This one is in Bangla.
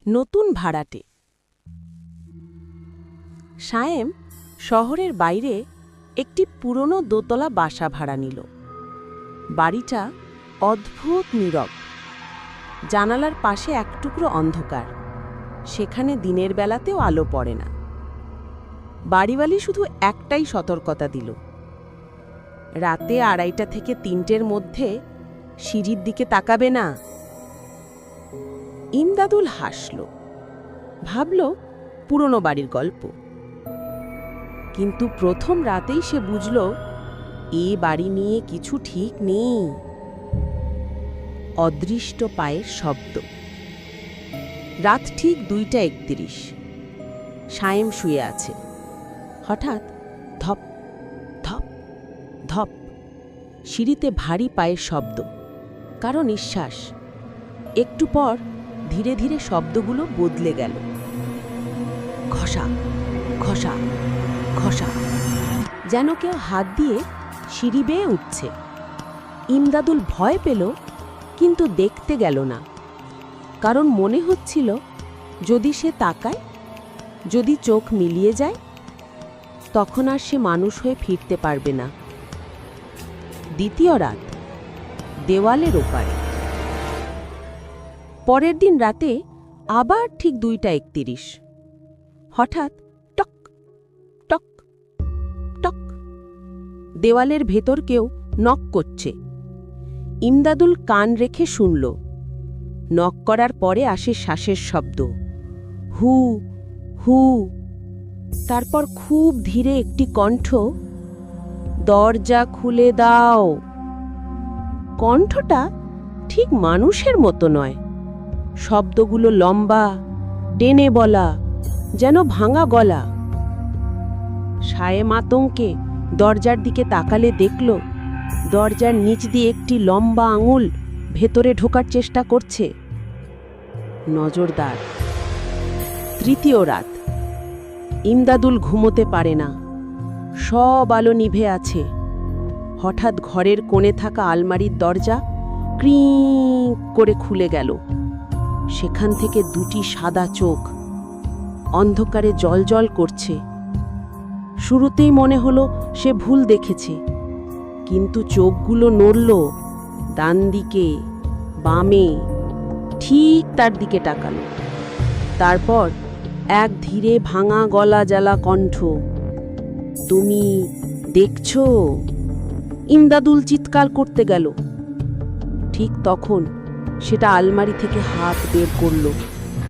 নতুন ভাড়াটে। সায়েম শহরের বাইরে একটি পুরনো দোতলা বাসা ভাড়া নিল। বাড়িটা অদ্ভুত নীরব। জানালার পাশে এক টুকরো অন্ধকার, সেখানে দিনের বেলাতেও আলো পড়ে না। বাড়িওয়ালি শুধু একটাই সতর্কতা দিল, রাতে 2:30 থেকে 3টের মধ্যে সিঁড়ির দিকে তাকাবে না। ইমদাদুল হাসল, ভাবল পুরনো বাড়ির গল্প। কিন্তু প্রথম রাতেই সে বুঝল এ বাড়ি নিয়ে কিছু ঠিক নেই। অদৃষ্ট পায়ের শব্দ। রাত ঠিক 2:31। সায়েম শুয়ে আছে। হঠাৎ ধপ ধপ ধপ, সিঁড়িতে ভারী পায়ের শব্দ, কারো নিঃশ্বাস। একটু পর ধীরে ধীরে শব্দগুলো বদলে গেল। ঘষা ঘষা ঘষা, যেন কেউ হাত দিয়ে সিঁড়ি বেয়ে উঠছে। ইমদাদুল ভয় পেল, কিন্তু দেখতে গেল না, কারণ মনে হচ্ছিল যদি সে তাকায়, যদি চোখ মিলিয়ে যায়, তখন আর সে মানুষ হয়ে ফিরতে পারবে না। দ্বিতীয় রাত, দেওয়ালের ওপারে। পরের দিন রাতে আবার ঠিক 2:31। হঠাৎ টক টক টক, দেওয়ালের ভেতর কেউ নক করছে। ইমদাদুল কান রেখে শুনল। নক করার পরে আসে শ্বাসের শব্দ, হু হু। তারপর খুব ধীরে একটি কণ্ঠ, দরজা খুলে দাও। কণ্ঠটা ঠিক মানুষের মতো নয়, শব্দগুলো লম্বা, টেনে বলা, যেন ভাঙা গলা। সায়েম আতঙ্কে দরজার দিকে তাকালে দেখল দরজার নিচ দিয়ে একটি লম্বা আঙুল ভেতরে ঢোকার চেষ্টা করছে। নজরদার। তৃতীয় রাত, ইমদাদুল ঘুমোতে পারে না। সব আলো নিভে আছে। হঠাৎ ঘরের কোণে থাকা আলমারির দরজা ক্রিঁ করে খুলে গেল। সেখান থেকে 2টি সাদা চোখ অন্ধকারে জ্বলজ্বল করছে। শুরুতেই মনে হলো সে ভুল দেখেছে, কিন্তু চোখগুলো নড়ল, ডান দিকে, বামে, ঠিক তার দিকে তাকালো। তারপর এক ধীরে ভাঙা গলা জ্বালা কণ্ঠ, তুমি দেখছো? ইমদাদুল চিৎকার করতে গেল। ঠিক তখন সেটা আলমারি থেকে হাত বের করল।